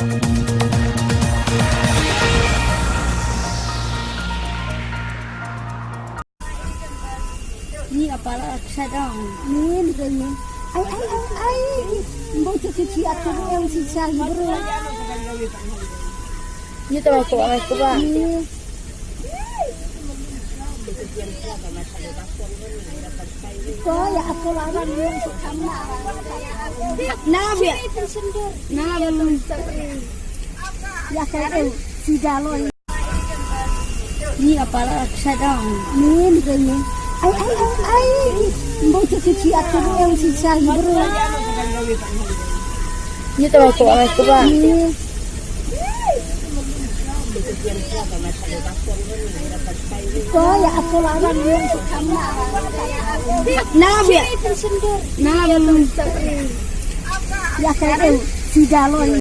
Ni apa lah sedang Ni begini. Ai. Mau cuci aku yang sisa bro. ni tahu aku ba Ni. Kau ya aku lawan yang sama. na biar na belum Ya kayak si galon. ni apa lah sedang Ni begini. Ai. Mau cuci aku yang sisa bro. ni tahu aku ba Ni. Kau ya aku lawan yang sama. na biar na belum Ya kayak si galon.